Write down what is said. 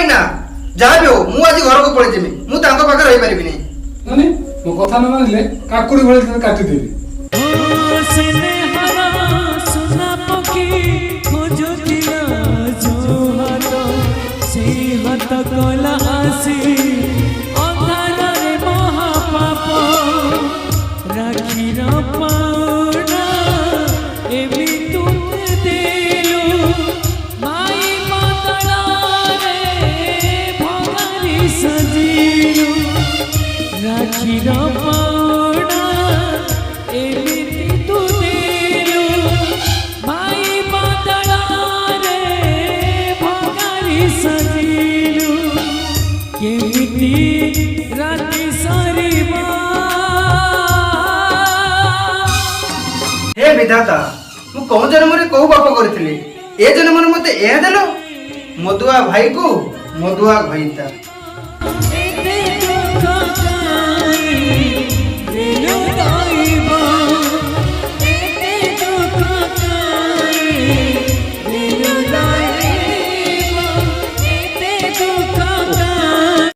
भाईना जहाँ भी हो मु आज घर को पळै जेमी मु तांको पाखे रहि परिबि नै नानी मो कथा न मानिले काकुड़ी भले तने काटी देबी कला आसी अंधारे महापाप राखी पाना एवं तुम देलो माई मतला रे भवानी सजीलो राखी पाना एवं तू देलो माई मतला रे भवानी सजीलो केमिति राति सारीबा हे विधाता मु कौ जन्म रे कौ पाप करथिली ए जन्म रे मते ए देलो मधुआ भाई को मधुआ भईता